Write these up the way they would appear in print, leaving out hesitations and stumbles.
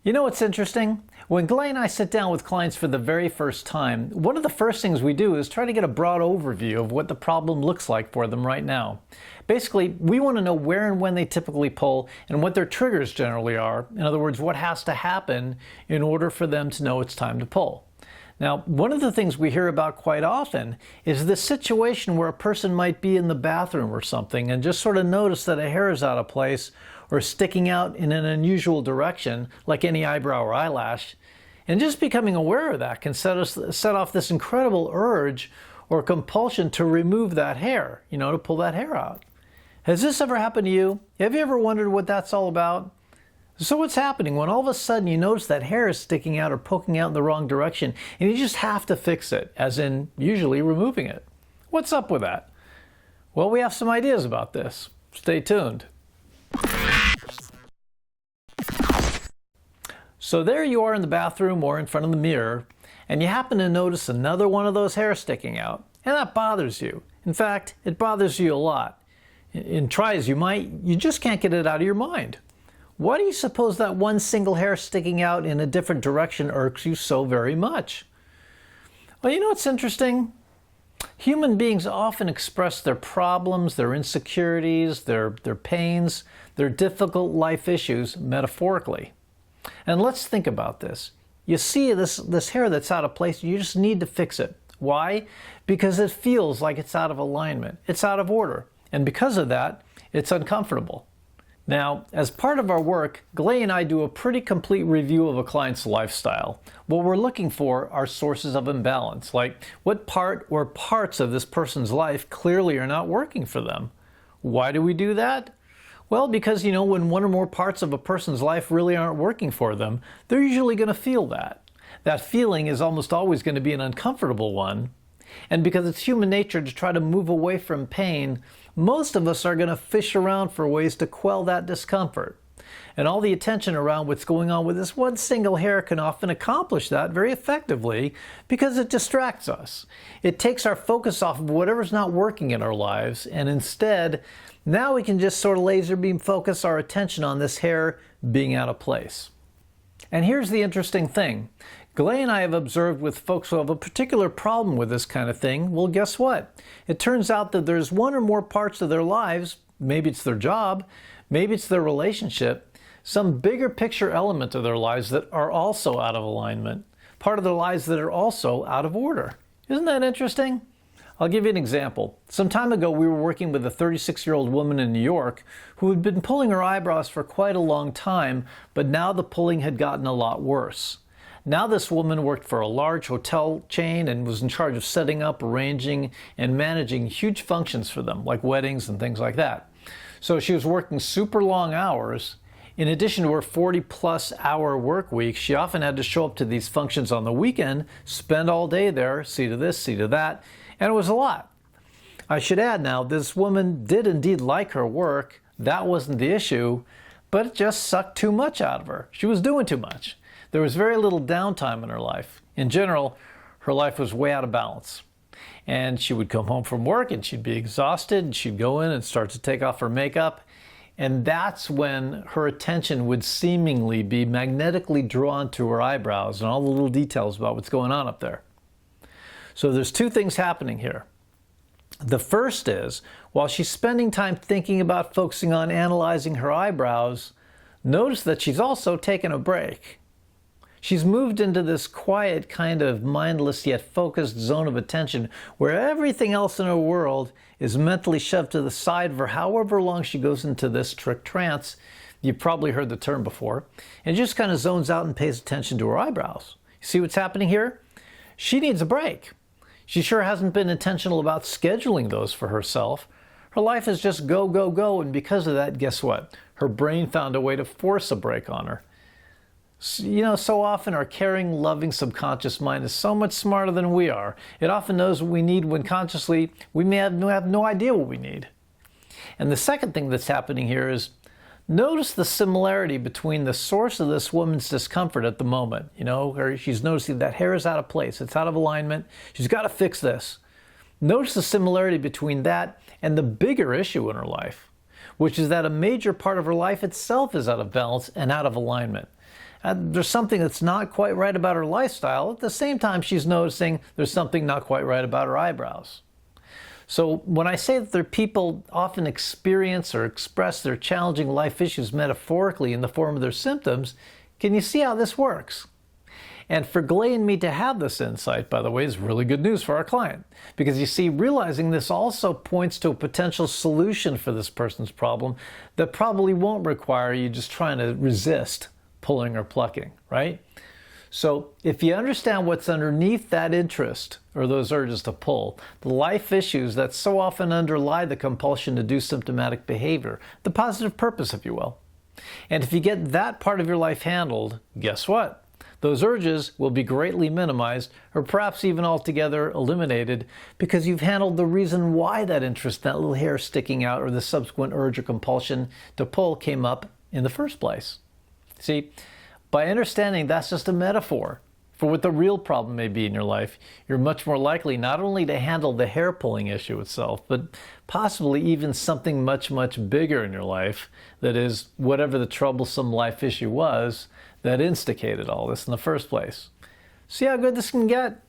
You know what's interesting? When Glay and I sit down with clients for the very first time, one of the first things we do is try to get a broad overview of what the problem looks like for them right now. Basically, we want to know where and when they typically pull and what their triggers generally are. In other words, what has to happen in order for them to know it's time to pull. Now, one of the things we hear about quite often is this situation where a person might be in the bathroom or something and just sort of notice that a hair is out of place or sticking out in an unusual direction, like any eyebrow or eyelash. And just becoming aware of that can set off this incredible urge or compulsion to remove that hair, to pull that hair out. Has this ever happened to you? Have you ever wondered what that's all about? So what's happening when all of a sudden you notice that hair is sticking out or poking out in the wrong direction and you just have to fix it, as in usually removing it? What's up with that? Well, we have some ideas about this. Stay tuned. So there you are in the bathroom or in front of the mirror, and you happen to notice another one of those hairs sticking out, and that bothers you. In fact, it bothers you a lot. And try as you might, you just can't get it out of your mind. Why do you suppose that one single hair sticking out in a different direction irks you so very much? Well, you know what's interesting? Human beings often express their problems, their insecurities, their pains, their difficult life issues metaphorically. And let's think about this. You see this hair that's out of place, you just need to fix it. Why? Because it feels like it's out of alignment. It's out of order. And because of that, it's uncomfortable. Now, as part of our work, Glay and I do a pretty complete review of a client's lifestyle. What we're looking for are sources of imbalance, like what part or parts of this person's life clearly are not working for them. Why do we do that? Well, because, when one or more parts of a person's life really aren't working for them, they're usually going to feel that. That feeling is almost always going to be an uncomfortable one. And because it's human nature to try to move away from pain, most of us are going to fish around for ways to quell that discomfort. And all the attention around what's going on with this one single hair can often accomplish that very effectively because it distracts us. It takes our focus off of whatever's not working in our lives, and instead, now we can just sort of laser beam focus our attention on this hair being out of place. And here's the interesting thing. Glay and I have observed with folks who have a particular problem with this kind of thing, well, guess what? It turns out that there's one or more parts of their lives, maybe it's their job, maybe it's their relationship, some bigger picture element of their lives that are also out of alignment, part of their lives that are also out of order. Isn't that interesting? I'll give you an example. Some time ago, we were working with a 36-year-old woman in New York who had been pulling her eyebrows for quite a long time, but now the pulling had gotten a lot worse. Now this woman worked for a large hotel chain and was in charge of setting up, arranging, and managing huge functions for them, like weddings and things like that. So she was working super long hours. In addition to her 40-plus hour work week, she often had to show up to these functions on the weekend, spend all day there, see to this, see to that, and it was a lot. I should add now, this woman did indeed like her work. That wasn't the issue, but it just sucked too much out of her. She was doing too much. There was very little downtime in her life. In general, her life was way out of balance. And she would come home from work and she'd be exhausted and she'd go in and start to take off her makeup. And that's when her attention would seemingly be magnetically drawn to her eyebrows and all the little details about what's going on up there. So there's two things happening here. The first is, while she's spending time thinking about focusing on analyzing her eyebrows, notice that she's also taken a break. She's moved into this quiet, kind of mindless yet focused zone of attention where everything else in her world is mentally shoved to the side for however long she goes into this trick trance. You've probably heard the term before. And just kind of zones out and pays attention to her eyebrows. You see what's happening here? She needs a break. She sure hasn't been intentional about scheduling those for herself. Her life is just go, go, go, and because of that, guess what? Her brain found a way to force a break on her. So often our caring, loving subconscious mind is so much smarter than we are. It often knows what we need when consciously we may have no idea what we need. And the second thing that's happening here is notice the similarity between the source of this woman's discomfort at the moment. She's noticing that hair is out of place. It's out of alignment. She's got to fix this. Notice the similarity between that and the bigger issue in her life, which is that a major part of her life itself is out of balance and out of alignment. There's something that's not quite right about her lifestyle. At the same time, she's noticing there's something not quite right about her eyebrows. So when I say that people often experience or express their challenging life issues metaphorically in the form of their symptoms, can you see how this works? And for Glay and me to have this insight, by the way, is really good news for our client. Because you see, realizing this also points to a potential solution for this person's problem that probably won't require you just trying to resist pulling or plucking, right? So if you understand what's underneath that interest or those urges to pull, the life issues that so often underlie the compulsion to do symptomatic behavior, the positive purpose, if you will. And if you get that part of your life handled, guess what? Those urges will be greatly minimized or perhaps even altogether eliminated because you've handled the reason why that interest, that little hair sticking out, or the subsequent urge or compulsion to pull came up in the first place. See, by understanding that's just a metaphor for what the real problem may be in your life, you're much more likely not only to handle the hair pulling issue itself, but possibly even something much, much bigger in your life, that is, whatever the troublesome life issue was that instigated all this in the first place. See how good this can get?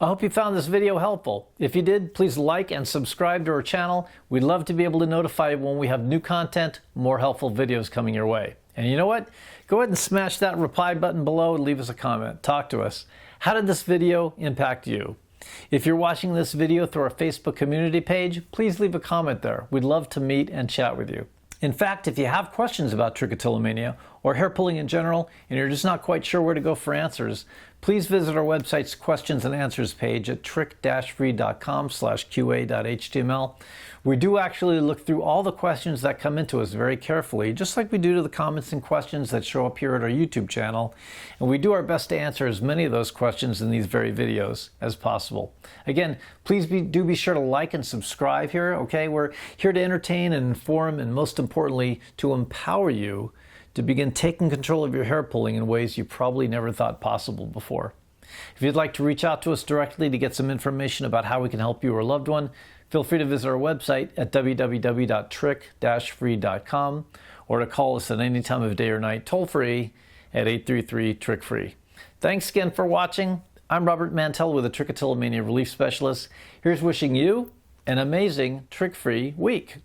I hope you found this video helpful. If you did, please like and subscribe to our channel. We'd love to be able to notify you when we have new content, more helpful videos coming your way. And you know what? Go ahead and smash that reply button below and leave us a comment. Talk to us. How did this video impact you? If you're watching this video through our Facebook community page, please leave a comment there. We'd love to meet and chat with you. In fact, if you have questions about trichotillomania or hair pulling in general, and you're just not quite sure where to go for answers, please visit our website's questions and answers page at trick-free.com/qa.html. We do actually look through all the questions that come into us very carefully, just like we do to the comments and questions that show up here at our YouTube channel. And we do our best to answer as many of those questions in these very videos as possible. Again, please do be sure to like and subscribe here, okay? We're here to entertain and inform, and most importantly, to empower you to begin taking control of your hair pulling in ways you probably never thought possible before. If you'd like to reach out to us directly to get some information about how we can help you or a loved one, feel free to visit our website at www.trick-free.com or to call us at any time of day or night toll-free at 833-TRICH-FREE. Thanks again for watching. I'm Robert Mantell with the Trichotillomania Relief Specialists. Here's wishing you an amazing trick-free week.